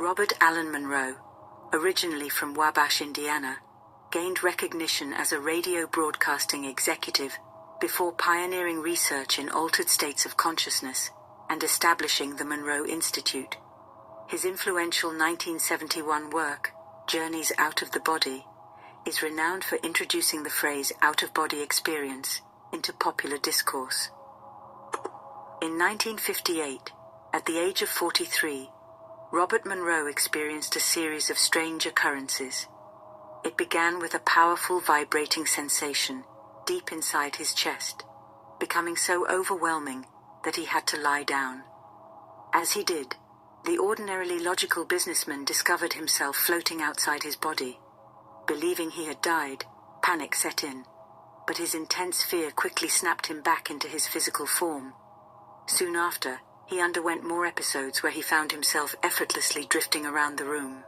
Robert Allen Monroe, originally from Wabash, Indiana, gained recognition as a radio broadcasting executive before pioneering research in altered states of consciousness and establishing the Monroe Institute. His influential 1971 work, Journeys Out of the Body, is renowned for introducing the phrase out-of-body experience into popular discourse. In 1958, at the age of 43, Robert Monroe experienced a series of strange occurrences. It began with a powerful vibrating sensation deep inside his chest, becoming so overwhelming that he had to lie down. As he did, the ordinarily logical businessman discovered himself floating outside his body. Believing he had died, panic set in, but his intense fear quickly snapped him back into his physical form. Soon after, he underwent more episodes where he found himself effortlessly drifting around the room.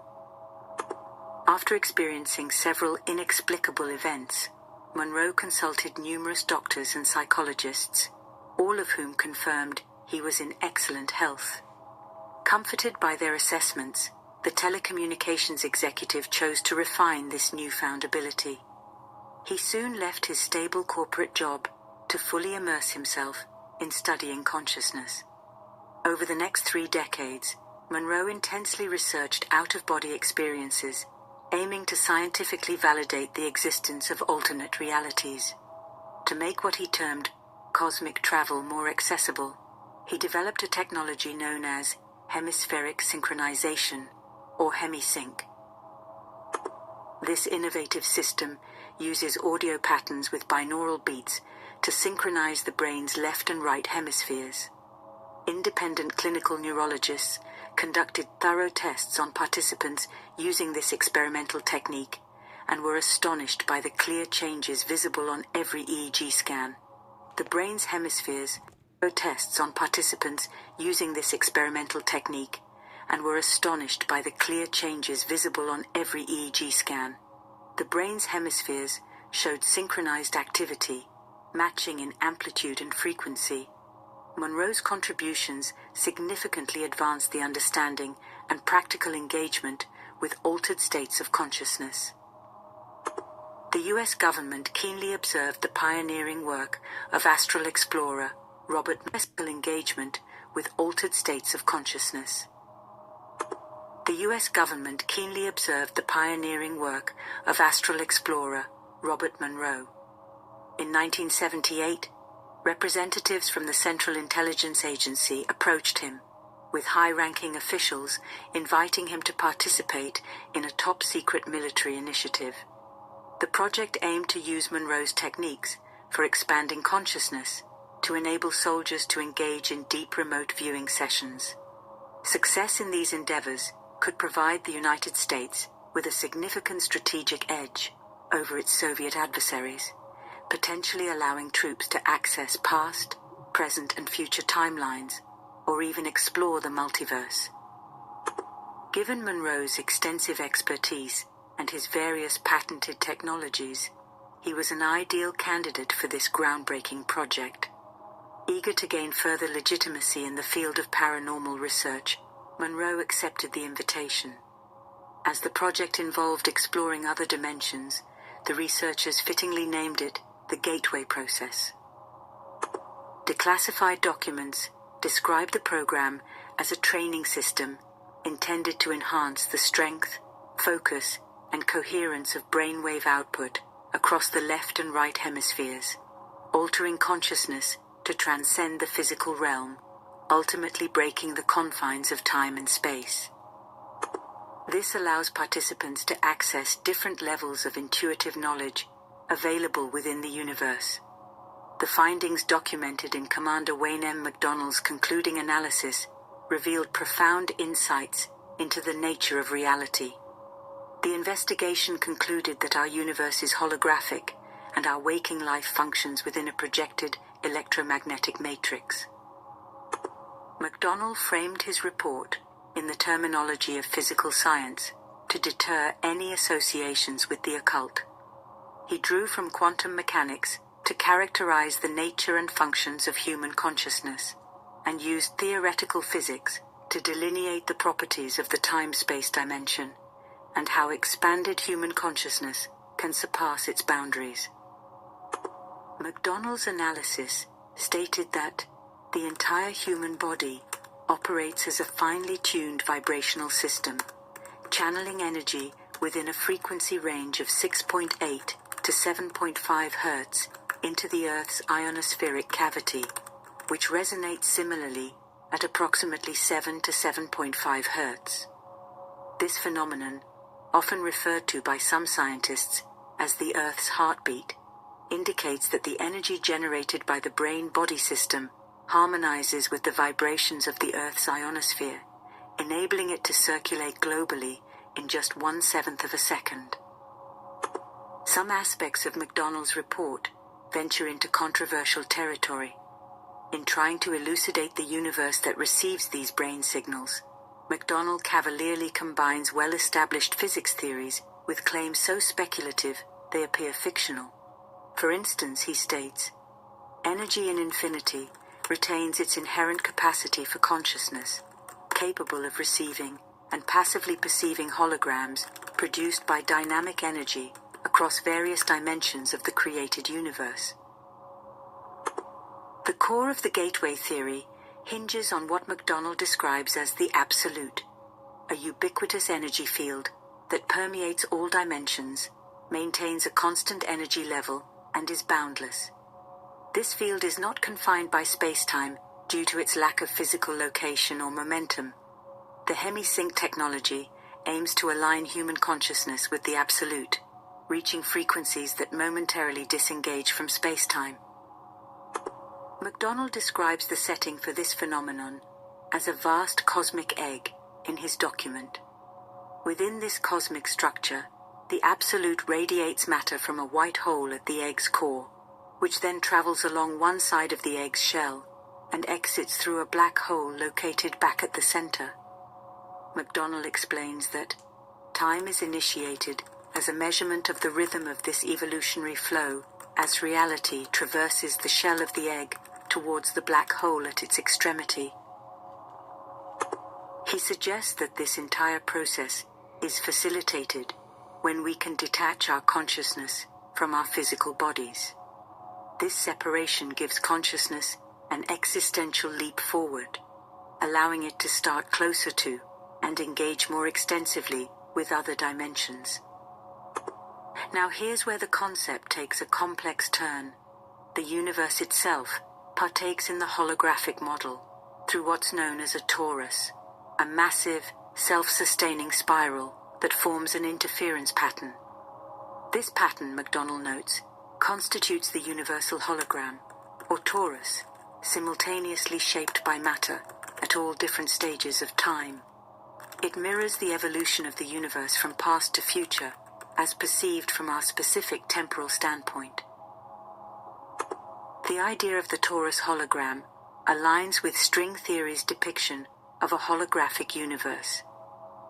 After experiencing several inexplicable events, Monroe consulted numerous doctors and psychologists, all of whom confirmed he was in excellent health. Comforted by their assessments, the telecommunications executive chose to refine this newfound ability. He soon left his stable corporate job to fully immerse himself in studying consciousness. Over the next 3 decades, Monroe intensely researched out-of-body experiences, aiming to scientifically validate the existence of alternate realities. To make what he termed cosmic travel more accessible, he developed a technology known as hemispheric synchronization, or hemisync. This innovative system uses audio patterns with binaural beats to synchronize the brain's left and right hemispheres. Independent clinical neurologists conducted thorough tests on participants using this experimental technique and were astonished by the clear changes visible on every EEG scan. The brain's hemispheres tests on participants using this experimental technique and were astonished by the clear changes visible on every EEG scan. The brain's hemispheres showed synchronized activity, matching in amplitude and frequency. Monroe's contributions significantly advanced the understanding and practical engagement with altered states of consciousness. The U.S. government keenly observed the pioneering work of astral explorer Robert Monroe's engagement with altered states of consciousness. The U.S. government keenly observed the pioneering work of astral explorer Robert Monroe. In 1978, representatives from the Central Intelligence Agency approached him, with high-ranking officials inviting him to participate in a top-secret military initiative. The project aimed to use Monroe's techniques for expanding consciousness to enable soldiers to engage in deep remote viewing sessions. Success in these endeavors could provide the United States with a significant strategic edge over its Soviet adversaries, potentially allowing troops to access past, present, and future timelines, or even explore the multiverse. Given Monroe's extensive expertise and his various patented technologies, he was an ideal candidate for this groundbreaking project. Eager to gain further legitimacy in the field of paranormal research, Monroe accepted the invitation. As the project involved exploring other dimensions, the researchers fittingly named it the Gateway Process. Declassified documents describe the program as a training system intended to enhance the strength, focus, and coherence of brainwave output across the left and right hemispheres, altering consciousness to transcend the physical realm, ultimately breaking the confines of time and space. This allows participants to access different levels of intuitive knowledge available within the universe. The findings documented in Commander Wayne M. McDonnell's concluding analysis revealed profound insights into the nature of reality. The investigation concluded that our universe is holographic and our waking life functions within a projected electromagnetic matrix. McDonnell framed his report in the terminology of physical science to deter any associations with the occult. He drew from quantum mechanics to characterize the nature and functions of human consciousness, and used theoretical physics to delineate the properties of the time-space dimension and how expanded human consciousness can surpass its boundaries. MacDonald's analysis stated that the entire human body operates as a finely tuned vibrational system, channeling energy within a frequency range of 6.8 to 7.5 Hz into the Earth's ionospheric cavity, which resonates similarly at approximately 7 to 7.5 Hz. This phenomenon, often referred to by some scientists as the Earth's heartbeat, indicates that the energy generated by the brain-body system harmonizes with the vibrations of the Earth's ionosphere, enabling it to circulate globally in just 1/7 of a second. Some aspects of MacDonald's report venture into controversial territory. In trying to elucidate the universe that receives these brain signals, MacDonald cavalierly combines well-established physics theories with claims so speculative they appear fictional. For instance, he states, "Energy in infinity retains its inherent capacity for consciousness, capable of receiving and passively perceiving holograms produced by dynamic energy across various dimensions of the created universe." The core of the gateway theory hinges on what MacDonald describes as the absolute, a ubiquitous energy field that permeates all dimensions, maintains a constant energy level, and is boundless. This field is not confined by space-time due to its lack of physical location or momentum. The hemisync technology aims to align human consciousness with the absolute, reaching frequencies that momentarily disengage from space-time. MacDonald describes the setting for this phenomenon as a vast cosmic egg in his document. Within this cosmic structure, the absolute radiates matter from a white hole at the egg's core, which then travels along one side of the egg's shell and exits through a black hole located back at the center. MacDonald explains that time is initiated as a measurement of the rhythm of this evolutionary flow as reality traverses the shell of the egg towards the black hole at its extremity. He suggests that this entire process is facilitated when we can detach our consciousness from our physical bodies. This separation gives consciousness an existential leap forward, allowing it to start closer to and engage more extensively with other dimensions. Now here's where the concept takes a complex turn. The universe itself partakes in the holographic model through what's known as a torus, a massive, self-sustaining spiral that forms an interference pattern. This pattern, MacDonald notes, constitutes the universal hologram, or torus, simultaneously shaped by matter at all different stages of time. It mirrors the evolution of the universe from past to future, as perceived from our specific temporal standpoint. The idea of the torus hologram aligns with string theory's depiction of a holographic universe.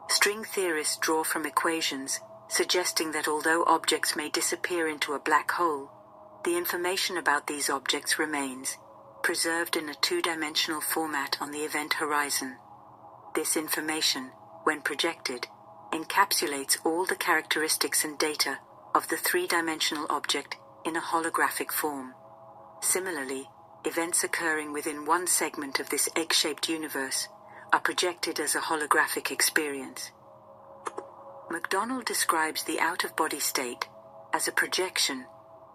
String theorists draw from equations suggesting that although objects may disappear into a black hole, the information about these objects remains, preserved in a two-dimensional format on the event horizon. This information, when projected, encapsulates all the characteristics and data of the three-dimensional object in a holographic form. Similarly, events occurring within one segment of this egg-shaped universe are projected as a holographic experience. MacDonald describes the out-of-body state as a projection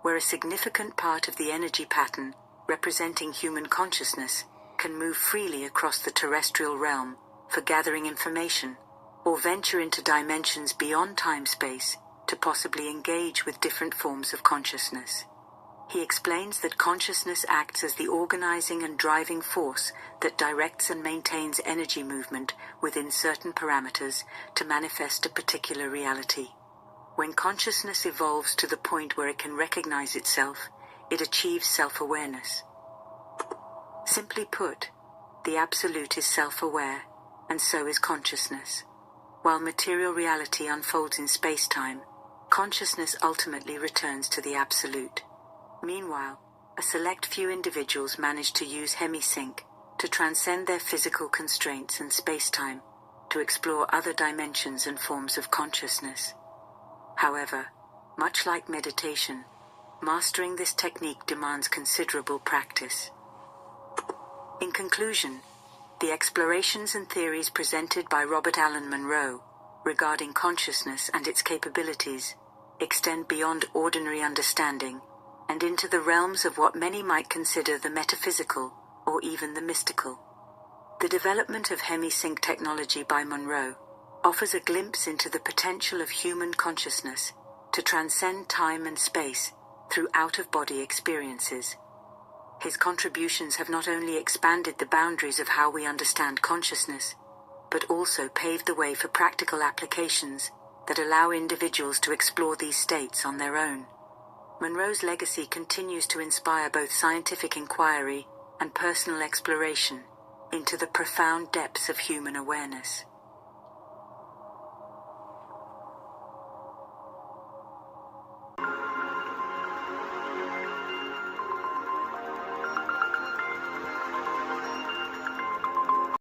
where a significant part of the energy pattern representing human consciousness can move freely across the terrestrial realm for gathering information or venture into dimensions beyond time-space to possibly engage with different forms of consciousness. He explains that consciousness acts as the organizing and driving force that directs and maintains energy movement within certain parameters to manifest a particular reality. When consciousness evolves to the point where it can recognize itself, it achieves self-awareness. Simply put, the absolute is self-aware, and so is consciousness. While material reality unfolds in space-time, consciousness ultimately returns to the absolute. Meanwhile, a select few individuals manage to use hemisync to transcend their physical constraints and space-time, to explore other dimensions and forms of consciousness. However, much like meditation, mastering this technique demands considerable practice. In conclusion, the explorations and theories presented by Robert Allen Monroe regarding consciousness and its capabilities extend beyond ordinary understanding and into the realms of what many might consider the metaphysical or even the mystical. The development of hemisync technology by Monroe offers a glimpse into the potential of human consciousness to transcend time and space through out-of-body experiences. His contributions have not only expanded the boundaries of how we understand consciousness, but also paved the way for practical applications that allow individuals to explore these states on their own. Monroe's legacy continues to inspire both scientific inquiry and personal exploration into the profound depths of human awareness.